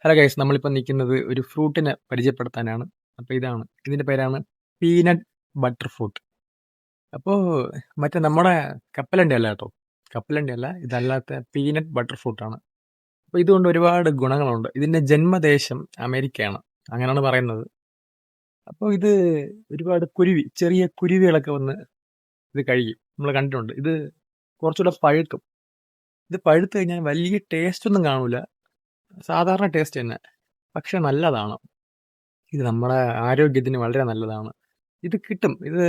Hello guys, നമ്മളിപ്പോൾ നിൽക്കുന്നത് ഒരു ഫ്രൂട്ടിനെ പരിചയപ്പെടുത്താനാണ്. അപ്പോൾ ഇതിൻ്റെ പേരാണ് പീനട്ട് ബട്ടർ ഫ്രൂട്ട്. അപ്പോൾ മറ്റേ നമ്മുടെ കപ്പലണ്ടി അല്ല കേട്ടോ, കപ്പലണ്ടി അല്ല, ഇതല്ലാത്ത പീനട്ട് ബട്ടർ ഫ്രൂട്ടാണ്. അപ്പോൾ ഇതുകൊണ്ട് ഒരുപാട് ഗുണങ്ങളുണ്ട്. ഇതിൻ്റെ ജന്മദേശം അമേരിക്കയാണ്, അങ്ങനെയാണ് പറയുന്നത്. അപ്പോൾ ഇത് ഒരുപാട് ചെറിയ കുരുവികളൊക്കെ വന്ന് ഇത് കഴിക്കും, നമ്മൾ കണ്ടിട്ടുണ്ട്. ഇത് കുറച്ചുകൂടെ പഴുക്കും. ഇത് പഴുത്ത് കഴിഞ്ഞാൽ വലിയ ടേസ്റ്റ് ഒന്നും കാണൂല, സാധാരണ ടേസ്റ്റ് തന്നെ, പക്ഷെ നല്ലതാണ്. ഇത് നമ്മുടെ ആരോഗ്യത്തിന് വളരെ നല്ലതാണ്. ഇത് കിട്ടും. ഇത്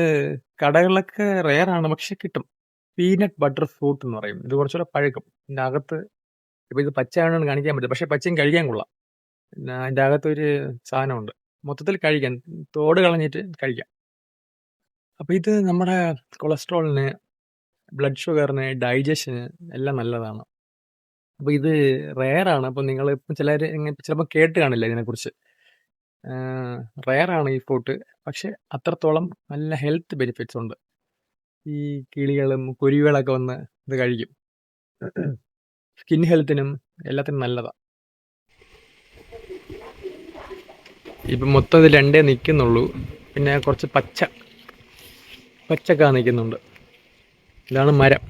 കടകളിലൊക്കെ റെയറാണ്, പക്ഷെ കിട്ടും. പീനട്ട് ബട്ടർ ഫ്രൂട്ട് എന്ന് പറയും. ഇത് കുറച്ചുകൂടെ പഴുക്കും. ഇതിൻ്റെ അകത്ത് ഇപ്പോൾ ഇത് പച്ചയാണെന്ന് കാണിക്കാൻ പറ്റും, പക്ഷെ പച്ചയും കഴിക്കാൻ കൊള്ളാം. പിന്നെ അതിൻ്റെ അകത്തൊരു സാധനമുണ്ട്, മൊത്തത്തിൽ കഴിക്കാൻ, തോട് കളഞ്ഞിട്ട് കഴിക്കാം. അപ്പോൾ ഇത് നമ്മുടെ കൊളസ്ട്രോളിന്, ബ്ലഡ് ഷുഗറിന്, ഡൈജഷന് എല്ലാം നല്ലതാണ്. അപ്പോൾ ഇത് റെയറാണ്. അപ്പോൾ നിങ്ങൾ ഇപ്പം ചിലപ്പോൾ കേട്ട് കാണില്ല ഇതിനെക്കുറിച്ച്. റെയറാണ് ഈ ഫ്രൂട്ട്, പക്ഷെ അത്രത്തോളം നല്ല ഹെൽത്ത് ബെനിഫിറ്റ്സ് ഉണ്ട്. ഈ കിളികളും കുരുവികളൊക്കെ വന്ന് ഇത് കഴിക്കും. സ്കിൻ ഹെൽത്തിനും എല്ലാത്തിനും നല്ലതാണ്. ഇപ്പം മൊത്തം ഇത് രണ്ടേ നിൽക്കുന്നുള്ളൂ, പിന്നെ കുറച്ച് പച്ചക്ക നിൽക്കുന്നുണ്ട്. ഇതാണ് മരം.